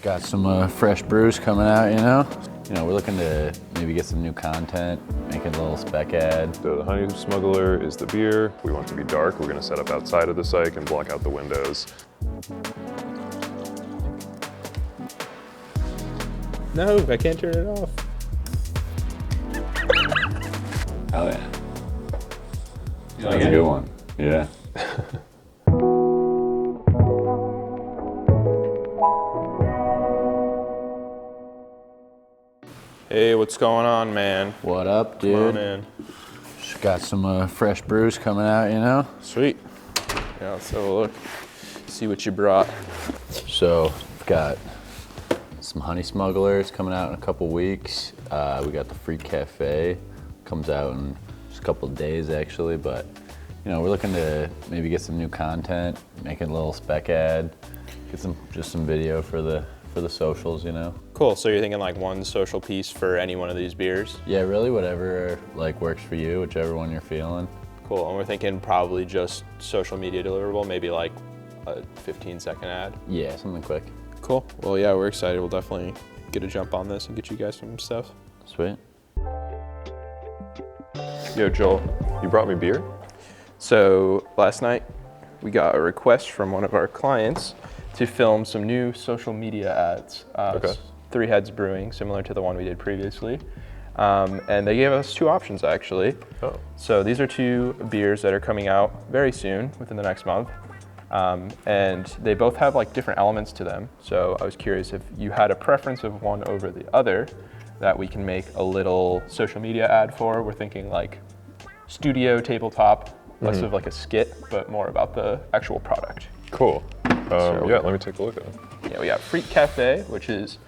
Got some fresh brews coming out, you know? We're looking to maybe get some new content, make a little spec ad. So the Honey Smuggler is the beer. We want it to be dark. We're gonna set up outside of the site and block out the windows. No, I can't turn it off. Oh yeah. That's a good one. Yeah. Hey, what's going on, man? What up, dude? Come on in. Just got some fresh brews coming out, you know? Sweet. Yeah, let's have a look. See what you brought. So, we've got some Honey Smugglers coming out in a couple weeks. We got the Free Cafe, comes out in just a couple of days actually, but we're looking to maybe get some new content, make a little spec ad, get some video for the socials, you know? Cool, so you're thinking like one social piece for any one of these beers? Yeah, really whatever works for you, whichever one you're feeling. Cool, and we're thinking probably just social media deliverable, maybe like a 15-second ad? Yeah, something quick. Cool, well yeah, we're excited. We'll definitely get a jump on this and get you guys some stuff. Sweet. Yo, Joel. You brought me beer? So last night we got a request from one of our clients to film some new social media ads. Okay. Three Heads Brewing, similar to the one we did previously. And they gave us two options actually. Oh. So these are two beers that are coming out very soon, within the next month. And they both have like different elements to them. So I was curious if you had a preference of one over the other that we can make a little social media ad for. We're thinking like studio tabletop, less of like a skit, but more about the actual product. Cool. So- Yeah, let me take a look at it. Yeah, we got Freak Cafe, which is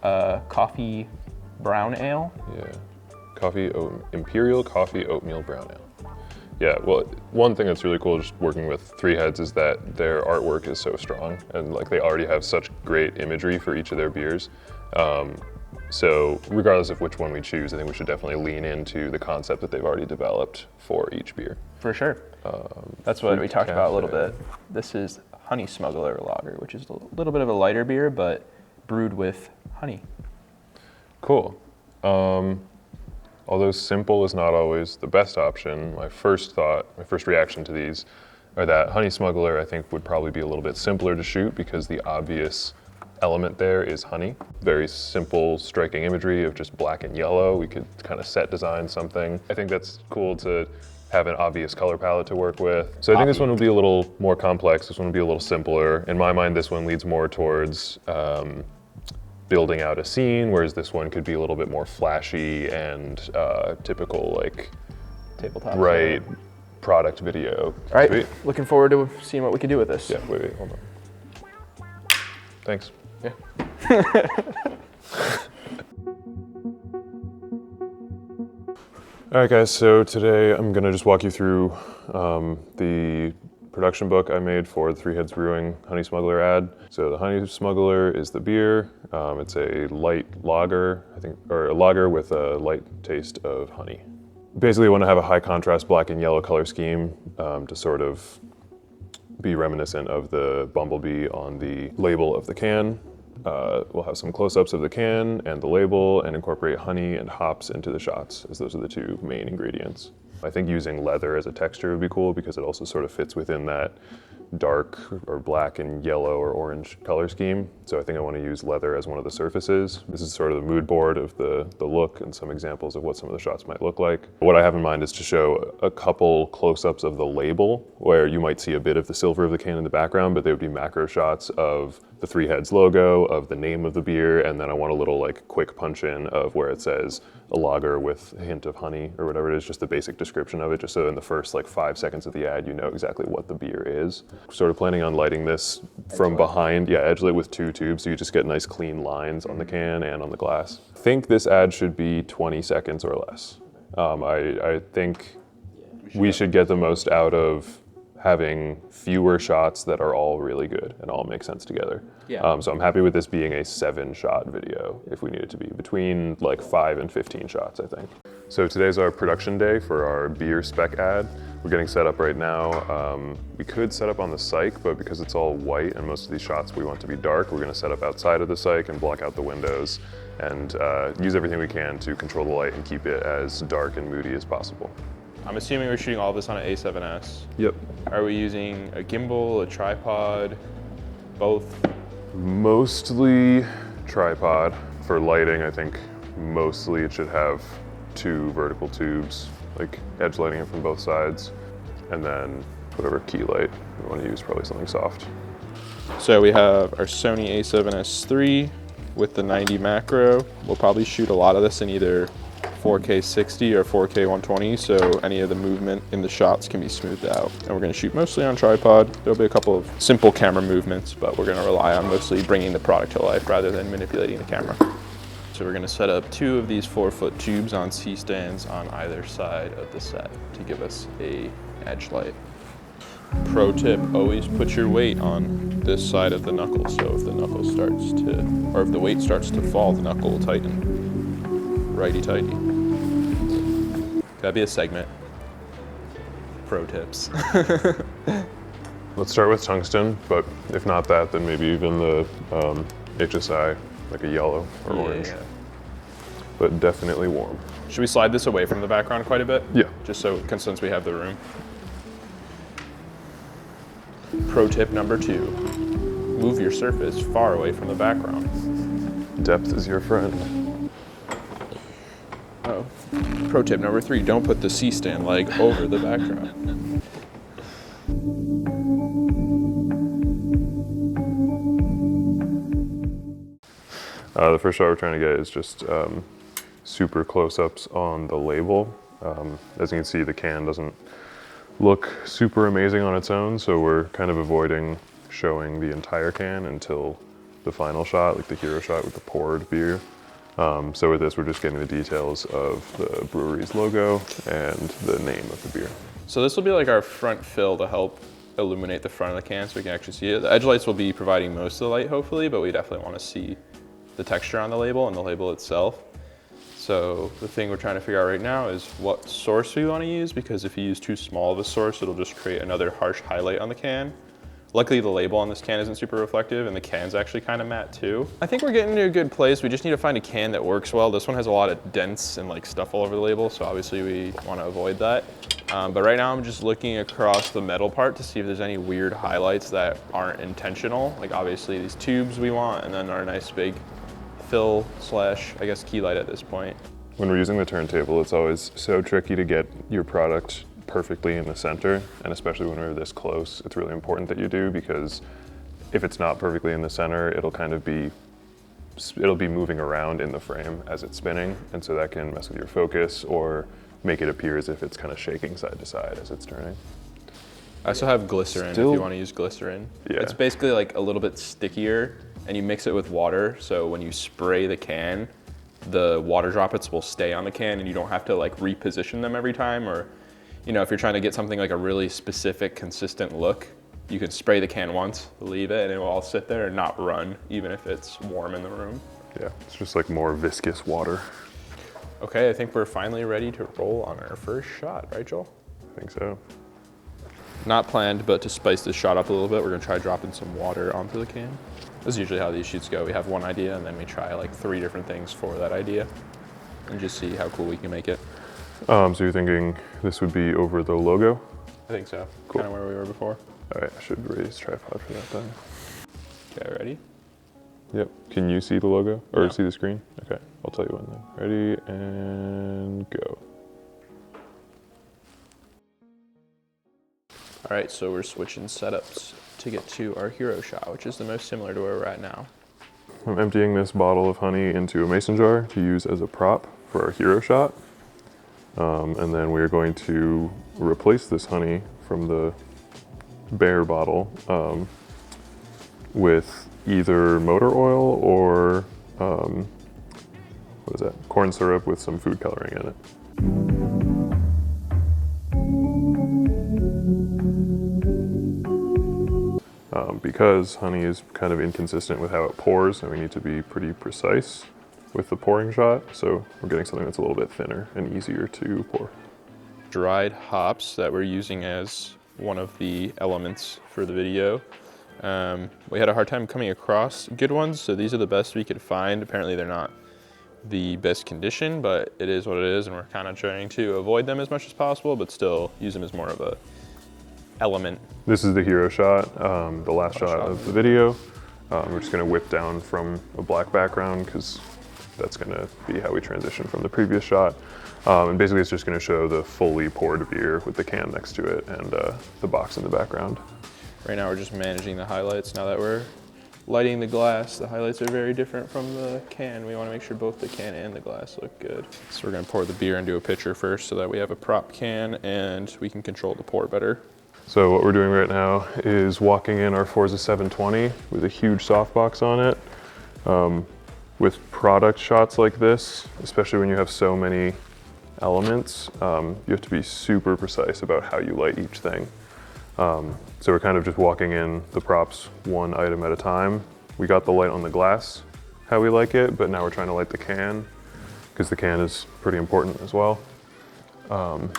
coffee brown ale. Yeah, Imperial Coffee Oatmeal Brown Ale. Yeah, well, one thing that's really cool just working with Three Heads is that their artwork is so strong, and like they already have such great imagery for each of their beers. So regardless of which one we choose, I think we should definitely lean into the concept that they've already developed for each beer. For sure. That's what we talked about a little Cafe. bit. This is Honey Smuggler Lager, which is a little bit of a lighter beer, but brewed with honey. Cool. Although simple is not always the best option, my first reaction to these are that Honey Smuggler I think would probably be a little bit simpler to shoot because the obvious element there is honey. Very simple, striking imagery of just black and yellow. We could kind of set design something. I think that's cool to have an obvious color palette to work with. So I think this one will be a little more complex. This one will be a little simpler. In my mind, this one leads more towards building out a scene, whereas this one could be a little bit more flashy and typical like Tabletop. right product video. All right, Sweet. looking forward to seeing what we can do with this. Yeah, wait, hold on. Thanks. Yeah. All right, guys, so today I'm gonna just walk you through the production book I made for the Three Heads Brewing Honey Smuggler ad. So the Honey Smuggler is the beer. It's a light lager, I think, or a lager with a light taste of honey. Basically, I want to have a high contrast black and yellow color scheme to sort of be reminiscent of the bumblebee on the label of the can. We'll have some close-ups of the can and the label and incorporate honey and hops into the shots, as those are the two main ingredients. I think using leather as a texture would be cool because it also sort of fits within that dark or black and yellow or orange color scheme. So I think I want to use leather as one of the surfaces. This is sort of the mood board of the look and some examples of what some of the shots might look like. What I have in mind is to show a couple close-ups of the label where you might see a bit of the silver of the can in the background, but they would be macro shots of the Three Heads logo, of the name of the beer, and then I want a little like quick punch in of where it says a lager with a hint of honey or whatever it is, just the basic description of it, just so in the first like 5 seconds of the ad you know exactly what the beer is. Sort of planning on lighting this from behind, yeah, edge lit with 2 tubes, so you just get nice clean lines on the can and on the glass. I think this ad should be 20 seconds or less. I think we should get the most out of having fewer shots that are all really good and all make sense together. Yeah. So I'm happy with this being a 7-shot video if we need it to be, between like 5 and 15 shots, I think. So today's our production day for our beer spec ad. We're getting set up right now. We could set up on the cyc, but because it's all white and most of these shots we want to be dark, we're gonna set up outside of the cyc and block out the windows and use everything we can to control the light and keep it as dark and moody as possible. I'm assuming we're shooting all this on an A7S. Yep. Are we using a gimbal, a tripod, both? Mostly tripod. For lighting, I think mostly it should have 2 vertical tubes, like edge lighting it from both sides, and then whatever key light we want to use, probably something soft. So we have our Sony A7S III with the 90 macro. We'll probably shoot a lot of this in either 4K 60 or 4K 120, so any of the movement in the shots can be smoothed out. And we're gonna shoot mostly on tripod. There'll be a couple of simple camera movements, but we're gonna rely on mostly bringing the product to life rather than manipulating the camera. So we're gonna set up 2 of these 4-foot tubes on C-stands on either side of the set to give us a edge light. Pro tip, always put your weight on this side of the knuckle, so if the knuckle starts to, or if the weight starts to fall, the knuckle will tighten. Righty-tighty. That'd be a segment. Pro tips. Let's start with tungsten, but if not that, then maybe even the HSI, like a yellow or orange. Yeah. But definitely warm. Should we slide this away from the background quite a bit? Yeah. Just so, since we have the room. Pro tip number 2, move your surface far away from the background. Depth is your friend. Oh. Pro tip number 3, don't put the C-stand leg over the background. The first shot we're trying to get is just super close-ups on the label. As you can see, the can doesn't look super amazing on its own, so we're kind of avoiding showing the entire can until the final shot, like the hero shot with the poured beer. So with this, we're just getting the details of the brewery's logo and the name of the beer. So this will be like our front fill to help illuminate the front of the can so we can actually see it. The edge lights will be providing most of the light, hopefully, but we definitely want to see the texture on the label and the label itself. So the thing we're trying to figure out right now is what source we want to use, because if you use too small of a source, it'll just create another harsh highlight on the can. Luckily, the label on this can isn't super reflective, and the can's actually kind of matte too. I think we're getting to a good place. We just need to find a can that works well. This one has a lot of dents and like stuff all over the label, so obviously we want to avoid that. But right now I'm just looking across the metal part to see if there's any weird highlights that aren't intentional. Like obviously these tubes we want, and then our nice big fill slash, I guess, key light at this point. When we're using the turntable, it's always so tricky to get your product perfectly in the center, and especially when we're this close, it's really important that you do, because if it's not perfectly in the center, it'll be moving around in the frame as it's spinning, and so that can mess with your focus or make it appear as if it's kind of shaking side to side as it's turning. I also have glycerin if you want to use glycerin. Yeah. It's basically like a little bit stickier, and you mix it with water, so when you spray the can, the water droplets will stay on the can and you don't have to like reposition them every time, or you know, if you're trying to get something like a really specific, consistent look, you can spray the can once, leave it, and it will all sit there and not run, even if it's warm in the room. Yeah, it's just like more viscous water. Okay, I think we're finally ready to roll on our first shot, right, Joel? I think so. Not planned, but to spice this shot up a little bit, we're gonna try dropping some water onto the can. This is usually how these shoots go. We have one idea, and then we try like 3 different things for that idea, and just see how cool we can make it. So you're thinking this would be over the logo? I think so. Cool. Kind of where we were before. All right, I should raise tripod for that then. Okay, ready? Yep. Can you see the logo or No. see the screen? Okay, I'll tell you when then. Ready and go. All right, so we're switching setups to get to our hero shot, which is the most similar to where we're at now. I'm emptying this bottle of honey into a mason jar to use as a prop for our hero shot. And then we're going to replace this honey from the bare bottle with either motor oil or what is that? Corn syrup with some food coloring in it. because honey is kind of inconsistent with how it pours, and we need to be pretty precise with the pouring shot. So we're getting something that's a little bit thinner and easier to pour. Dried hops that we're using as one of the elements for the video. We had a hard time coming across good ones, so these are the best we could find. Apparently they're not the best condition, but it is what it is, and we're kind of trying to avoid them as much as possible, but still use them as more of a element. This is the hero shot, the last shot of the video. We're just gonna whip down from a black background because that's gonna be how we transition from the previous shot. And basically it's just gonna show the fully poured beer with the can next to it and the box in the background. Right now we're just managing the highlights. Now that we're lighting the glass, the highlights are very different from the can. We want to make sure both the can and the glass look good. So we're going to pour the beer into a pitcher first so that we have a prop can and we can control the pour better. So what we're doing right now is walking in our Forza 720 with a huge softbox on it. With product shots like this, especially when you have so many elements, you have to be super precise about how you light each thing. So we're kind of just walking in the props one item at a time. We got the light on the glass, how we like it, but now we're trying to light the can because the can is pretty important as well. And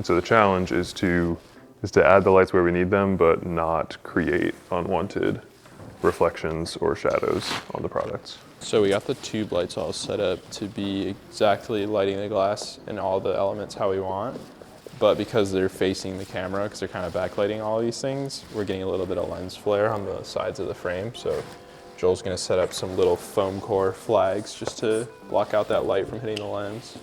so the challenge is to add the lights where we need them, but not create unwanted reflections or shadows on the products. So we got the tube lights all set up to be exactly lighting the glass and all the elements how we want. But because they're facing the camera, because they're kind of backlighting all these things, we're getting a little bit of lens flare on the sides of the frame. So Joel's gonna set up some little foam core flags just to block out that light from hitting the lens.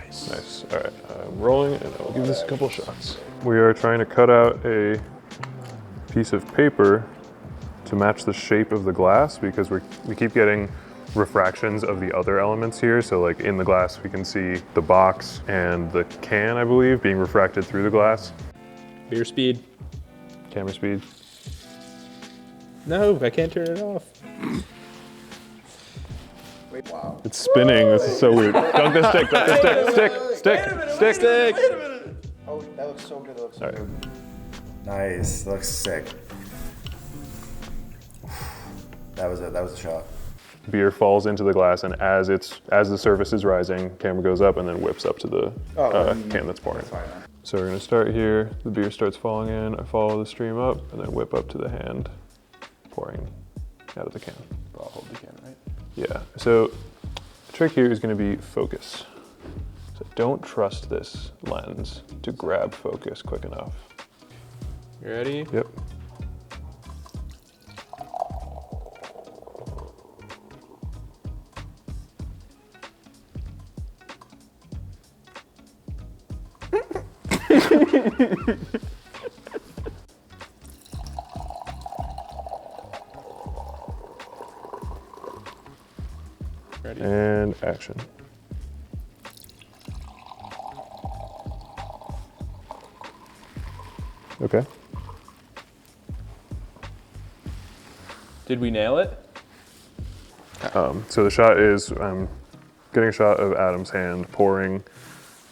Nice. All right, I'm rolling and I'll give this a couple shots. We are trying to cut out a piece of paper to match the shape of the glass because we keep getting refractions of the other elements here. So like in the glass, we can see the box and the can, I believe, being refracted through the glass. Beer speed. Camera speed. No, I can't turn it off. Wait, wow. It's spinning. This is so weird. Dunk the stick, dunk the stick, stick. Oh, that looks so good. That looks so All right. good. Nice. Looks sick. That was a shot. Beer falls into the glass, and as the surface is rising, camera goes up and then whips up to the can that's pouring. So we're gonna start here. The beer starts falling in. I follow the stream up, and then whip up to the hand pouring out of the can. I'll hold the can, right? Yeah. So the trick here is gonna be focus. So don't trust this lens to grab focus quick enough. You ready? Yep. Ready? And action. Okay. Did we nail it? So the shot is, I'm getting a shot of Adam's hand pouring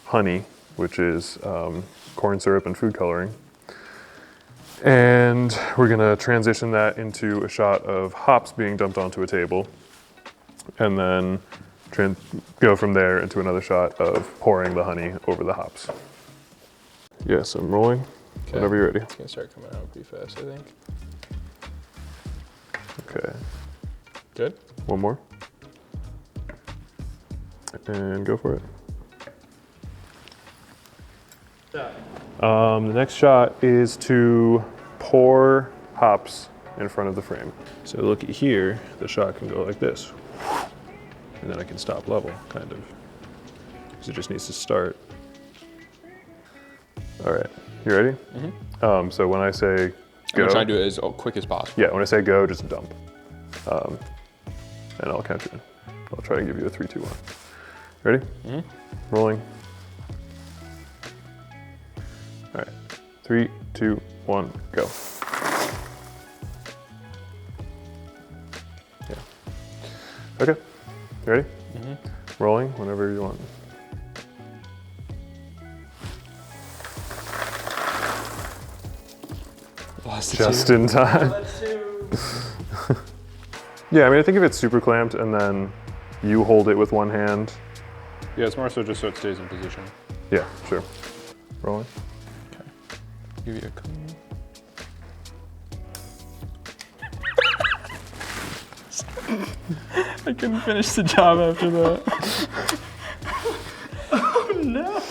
honey, which is corn syrup and food coloring. And we're gonna transition that into a shot of hops being dumped onto a table. And then go from there into another shot of pouring the honey over the hops. Yes, I'm rolling. Okay. Whenever you're ready. It's gonna start coming out pretty fast, I think. Okay. Good? One more. And go for it. The next shot is to pour hops in front of the frame. So look at here, the shot can go like this. And then I can stop level, kind of. Because it just needs to start. All right, you ready? Mm-hmm. So when I say go. I'm gonna try to do it as quick as possible. Yeah, when I say go, just dump. And I'll count you in. I'll try to give you a 3, 2, 1. Ready? Mm-hmm. Rolling. All right, 3, 2, 1, go. Yeah. Okay. You ready? Rolling whenever you want. Just in time. Yeah, I mean, I think if it's super clamped and then you hold it with one hand. Yeah, it's more so just so it stays in position. Yeah, sure. Rolling. Okay. Give you a clean. I couldn't finish the job after that. Oh no!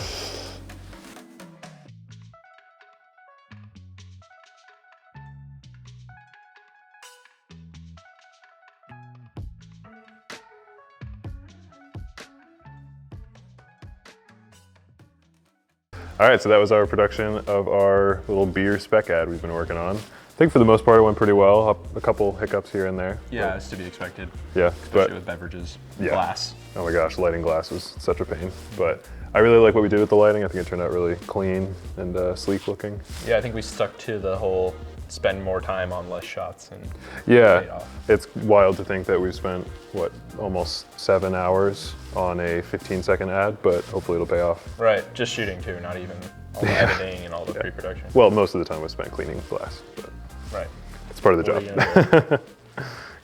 All right, so that was our production of our little beer spec ad we've been working on. I think for the most part it went pretty well. A couple hiccups here and there. Yeah, it's to be expected. Yeah, Especially with beverages. Yeah. Glass. Oh my gosh, lighting glass was such a pain. But I really like what we did with the lighting. I think it turned out really clean and sleek looking. Yeah, I think we stuck to the whole spend more time on less shots and Yeah, paid off. it's wild to think that we've spent, what, almost 7 hours on a 15-second ad, but hopefully it'll pay off. Right, just shooting too, not even all the editing and all the pre-production. Well, most of the time was spent cleaning glass, but Right. it's part of the What are you gonna job.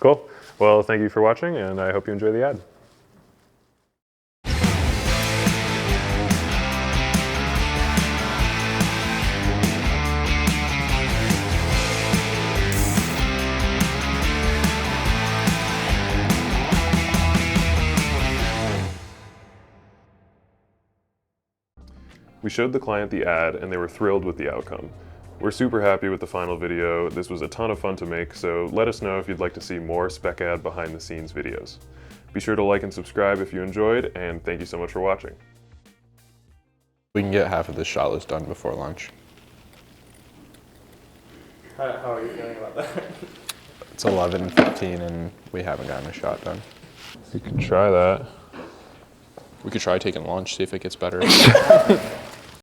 Cool. Well, thank you for watching, and I hope you enjoy the ad. We showed the client the ad and they were thrilled with the outcome. We're super happy with the final video. This was a ton of fun to make, so let us know if you'd like to see more spec ad behind the scenes videos. Be sure to like and subscribe if you enjoyed, and thank you so much for watching. We can get half of this shot list done before lunch. How are you feeling about that? It's 11:15 and we haven't gotten a shot done. You can try that. We could try taking lunch, see if it gets better.